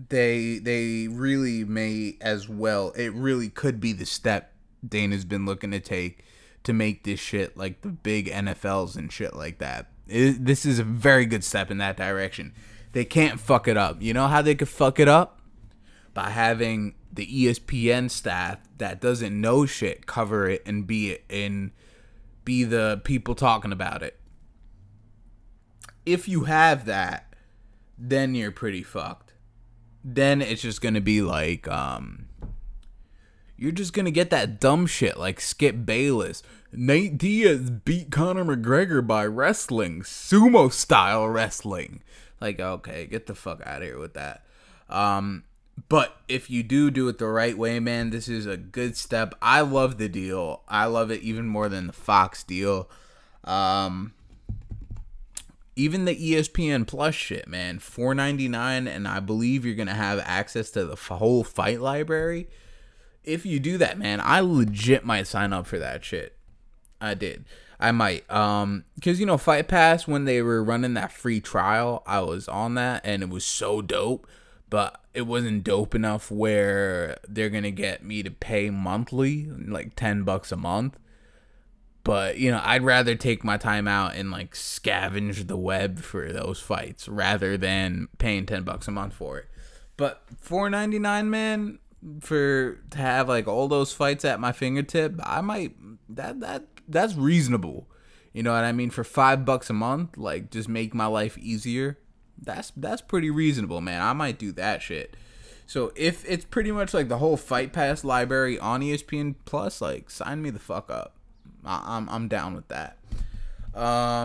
they really may as well. It really could be the step Dana's been looking to take to make this shit like the big NFLs and shit like that. This is a very good step in that direction. They can't fuck it up. You know how they could fuck it up? By having the ESPN staff that doesn't know shit cover it and be the people talking about it. If you have that, then you're pretty fucked. Then it's just gonna be like you're just gonna get that dumb shit like Skip Bayless. Nate Diaz beat Conor McGregor by wrestling, sumo style wrestling. Like, okay, get the fuck out of here with that. But if you do it the right way, man, this is a good step. I love the deal. I love it even more than the Fox deal. Even the ESPN Plus shit, man, $4.99, and I believe you're gonna have access to the whole fight library. If you do that, man, I legit might sign up for that shit. I did. I might. Because, you know, Fight Pass, when they were running that free trial, I was on that, and it was so dope. But it wasn't dope enough where they're going to get me to pay monthly, like $10 a month. But, you know, I'd rather take my time out and, like, scavenge the web for those fights rather than paying $10 a month for it. But $4.99, man, to have, like, all those fights at my fingertip, I might... That's reasonable. You know what I mean? For $5 a month, like, just make my life easier. That's pretty reasonable, man. I might do that shit. So if it's pretty much like the whole Fight Pass library on ESPN Plus, like, sign me the fuck up. I'm down with that. Yeah,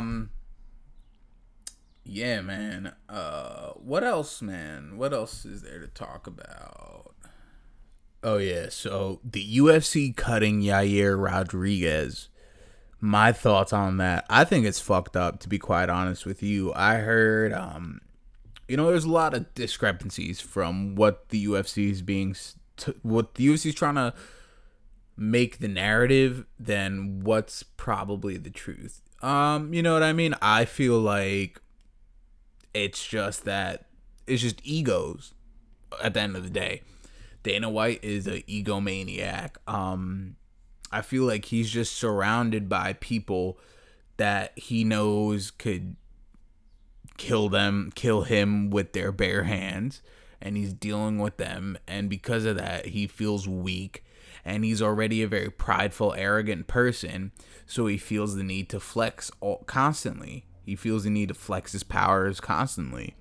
man. What else, man? What else is there to talk about? Oh yeah, so the UFC cutting Yair Rodriguez. My thoughts on that. I think it's fucked up, to be quite honest with you. I heard, you know, there's a lot of discrepancies from what the UFC is what the UFC is trying to make the narrative than what's probably the truth. You know what I mean? I feel like it's just egos at the end of the day. Dana White is an egomaniac. I feel like he's just surrounded by people that he knows could kill him with their bare hands, and he's dealing with them, and because of that he feels weak, and he's already a very prideful, arrogant person, so he feels the need to flex constantly. He feels the need to flex his powers constantly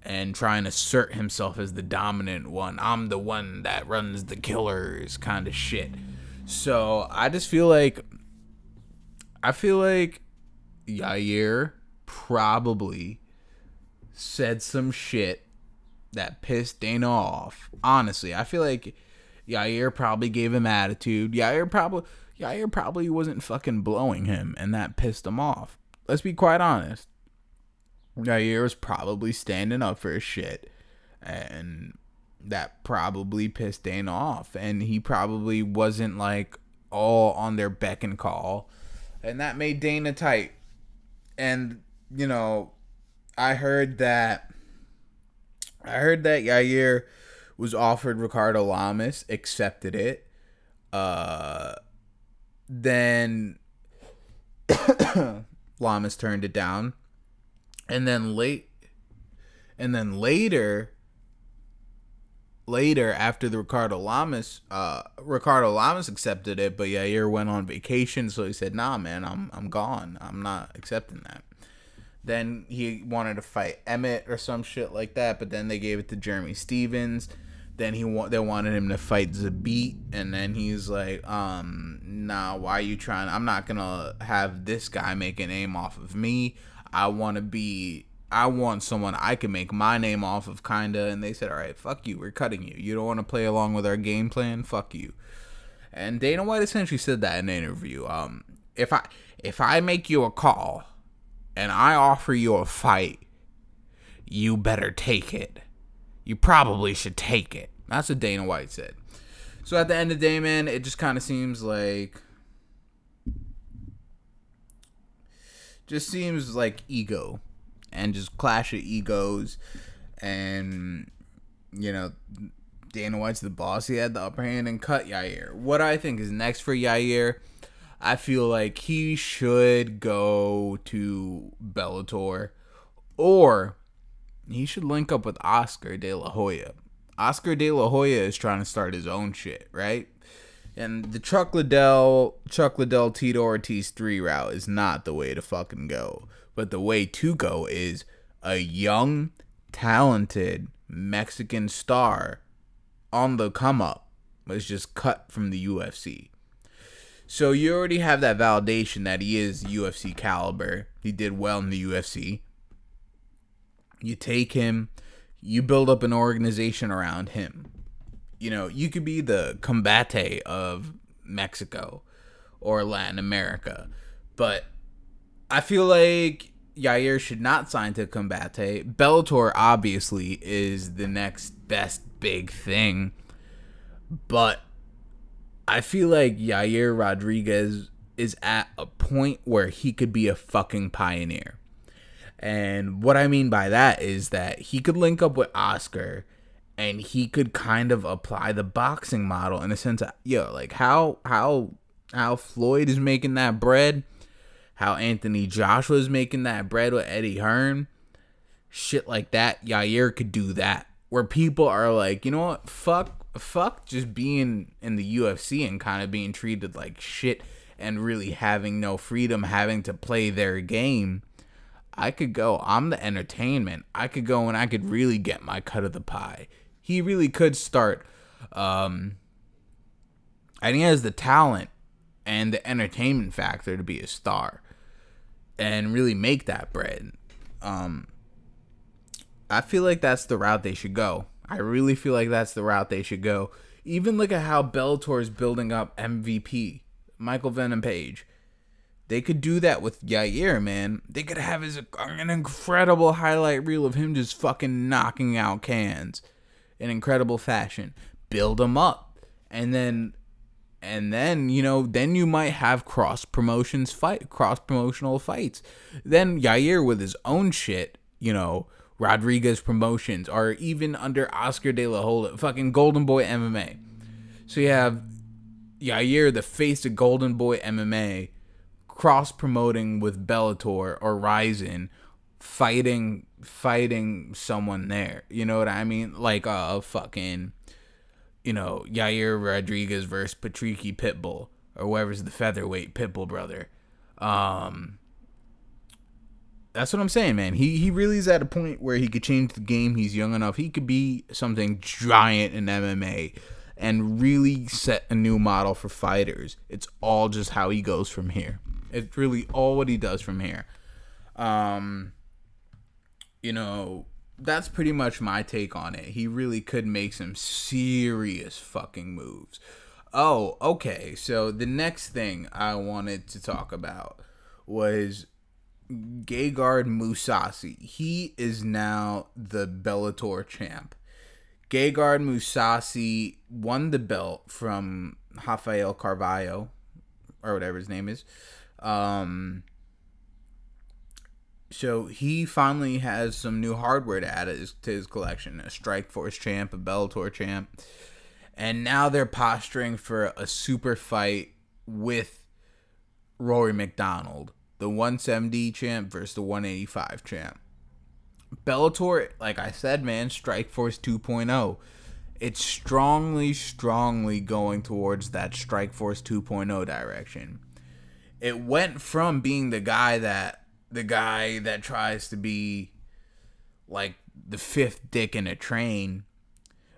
and try and assert himself as the dominant one. I'm the one that runs the killers kind of shit. So I just feel like Yair probably said some shit that pissed Dana off. Honestly, I feel like Yair probably gave him attitude. Yair probably wasn't fucking blowing him, and that pissed him off. Let's be quite honest. Yair was probably standing up for his shit, and that probably pissed Dana off, and he probably wasn't like all on their beck and call, and that made Dana tight. And you know, I heard that Yair was offered Ricardo Lamas, accepted it. Then Lamas turned it down, and then later after the Ricardo Lamas accepted it, but Yair went on vacation, so he said, "Nah, man, I'm gone. I'm not accepting that." Then he wanted to fight Emmett or some shit like that, but then they gave it to Jeremy Stevens. Then they wanted him to fight Zabit, and then he's like, nah, why are you trying? I'm not gonna have this guy make a name off of me. I want someone I can make my name off of, kinda. And they said, all right, fuck you, we're cutting you. You don't want to play along with our game plan? Fuck you. And Dana White essentially said that in an interview. If I make you a call and I offer you a fight, you better take it. You probably should take it. That's what Dana White said. So at the end of the day, man, it just kind of seems like ego and just clash of egos. And, you know, Dana White's the boss. He had the upper hand and cut Yair. What I think is next for Yair, I feel like he should go to Bellator, or he should link up with Oscar De La Hoya. Oscar De La Hoya is trying to start his own shit, right? And the Chuck Liddell, Tito Ortiz 3 route is not the way to fucking go. But the way to go is a young, talented Mexican star on the come up was just cut from the UFC. So you already have that validation that he is UFC caliber. He did well in the UFC. You take him, you build up an organization around him. You know, you could be the Combate of Mexico or Latin America. But I feel like Yair should not sign to Combate. Bellator obviously is the next best big thing. But I feel like Yair Rodriguez is at a point where he could be a fucking pioneer. And what I mean by that is that he could link up with Oscar, and he could kind of apply the boxing model in a sense of, like how Floyd is making that bread, how Anthony Joshua is making that bread with Eddie Hearn, shit like that. Yair could do that, where people are like, you know what, fuck just being in the UFC and kind of being treated like shit and really having no freedom, having to play their game. I could go. I'm the entertainment. I could go and I could really get my cut of the pie. He really could start. And he has the talent and the entertainment factor to be a star and really make that bread. I feel like that's the route they should go. I really feel like that's the route they should go. Even look at how Bellator is building up MVP, Michael Venom Page. They could do that with Yair, man. They could have an incredible highlight reel of him just fucking knocking out cans in incredible fashion. Build him up. And then you know, then you might have cross-promotional fights. Then Yair with his own shit, you know, Rodriguez Promotions, or even under Oscar De La Hoya, fucking Golden Boy MMA. So you have Yair, the face of Golden Boy MMA, cross promoting with Bellator or Ryzen, fighting someone there. You know what I mean? Like fucking, Yair Rodriguez versus Patricky Pitbull, or whoever's the featherweight Pitbull brother. That's what I'm saying, man. He really is at a point where he could change the game. He's young enough. He could be something giant in MMA and really set a new model for fighters. It's all just how he goes from here. It's really all what he does from here. That's pretty much my take on it. He really could make some serious fucking moves. Oh, okay. So the next thing I wanted to talk about was Gegard Mousassi. He is now the Bellator champ. Gegard Mousassi won the belt from Rafael Carvalho, or whatever his name is. So he finally has some new hardware to add to his collection. A Strikeforce champ, a Bellator champ. And now they're posturing for a super fight with Rory Macdonald. The 170 champ versus the 185 champ. Bellator, like I said, man, Strikeforce 2.0. It's strongly going towards that Strikeforce 2.0 direction. It went from being the guy that tries to be like the fifth dick in a train,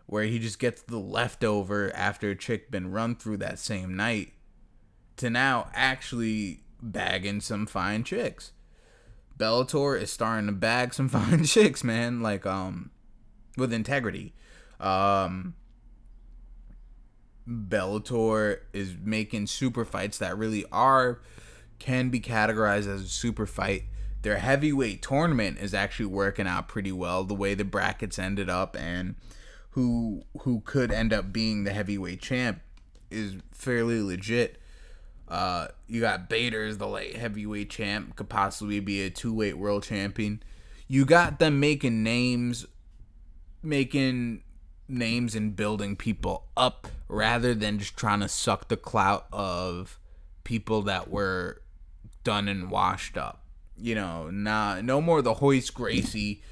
where he just gets the leftover after a chick been run through that same night, to now actually bagging some fine chicks. Bellator is starting to bag some fine chicks, man, like with integrity. Bellator is making super fights that really can be categorized as a super fight. Their heavyweight tournament is actually working out pretty well, the way the brackets ended up, and who could end up being the heavyweight champ is fairly legit. You got Bader's the light heavyweight champ, could possibly be a 2-weight world champion. You got them making names and building people up, rather than just trying to suck the clout of people that were done and washed up. No more the Hoist Gracie,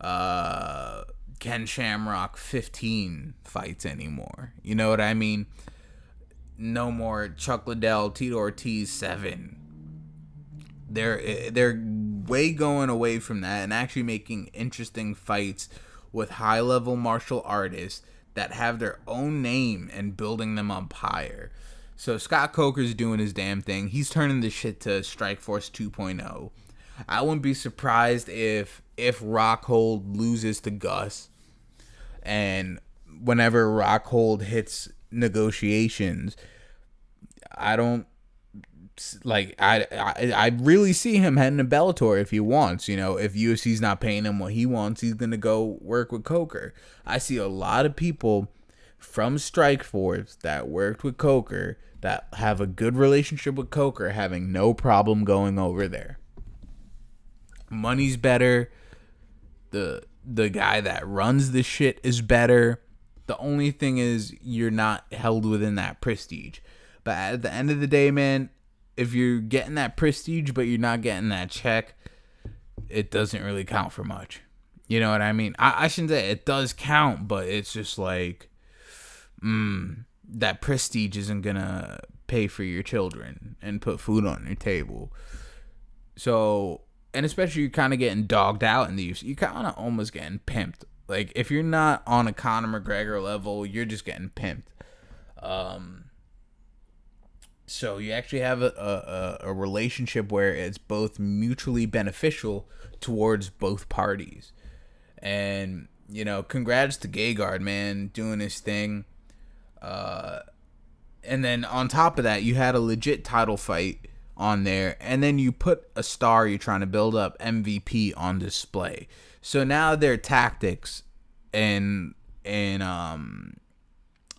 Ken Shamrock 15 fights anymore. You know what I mean? No more Chuck Liddell, Tito Ortiz 7. They're way going away from that and actually making interesting fights with high-level martial artists that have their own name and building them up higher. So Scott Coker's doing his damn thing. He's turning this shit to Strikeforce 2.0. I wouldn't be surprised if Rockhold loses to Gus, and whenever Rockhold hits negotiations, I really see him heading to Bellator if he wants. If UFC's not paying him what he wants, he's gonna go work with Coker. I see a lot of people from Strikeforce that worked with Coker that have a good relationship with Coker having no problem going over there. Money's better. The guy that runs the shit is better. The only thing is you're not held within that prestige. But at the end of the day, man, if you're getting that prestige but you're not getting that check, it doesn't really count for much. You know what I mean? I shouldn't say it does count, but it's just like, that prestige isn't gonna pay for your children and put food on your table. So, and especially you're kind of getting dogged out in the UFC. You're kind of almost getting pimped. Like, if you're not on a Conor McGregor level, you're just getting pimped. So you actually have a relationship where it's both mutually beneficial towards both parties. And, congrats to Gegard, man, doing his thing. And then on top of that, you had a legit title fight on there, and then you put a star you're trying to build up, MVP, on display. So now their tactics and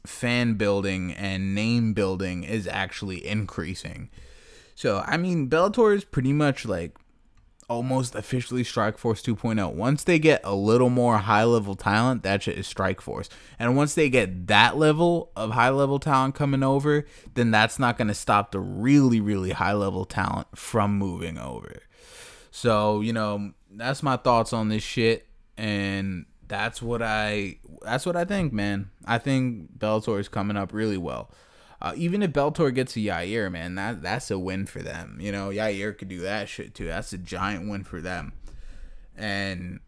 fan building and name building is actually increasing. So I mean, Bellator is pretty much like almost officially Strikeforce 2.0. Once they get a little more high-level talent, that shit is Strikeforce. And once they get that level of high-level talent coming over, then that's not going to stop the really, really high-level talent from moving over. So, that's my thoughts on this shit. And that's what I think, man. I think Bellator is coming up really well. Even if Bellator gets a Yair, man, that's a win for them. Yair could do that shit too. That's a giant win for them. And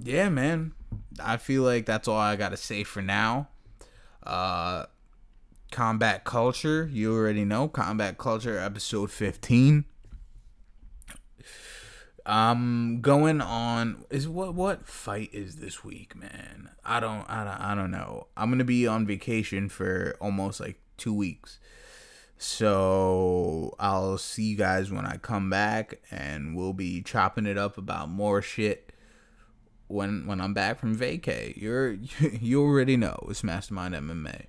yeah, man, I feel like that's all I gotta say for now. Combat Culture, you already know. Combat Culture, episode 15. Going on is what fight is this week, man? I don't know. I'm gonna be on vacation for almost like 2 weeks, so I'll see you guys when I come back, and we'll be chopping it up about more shit when I'm back from vacay. You already know it's Mastermind MMA.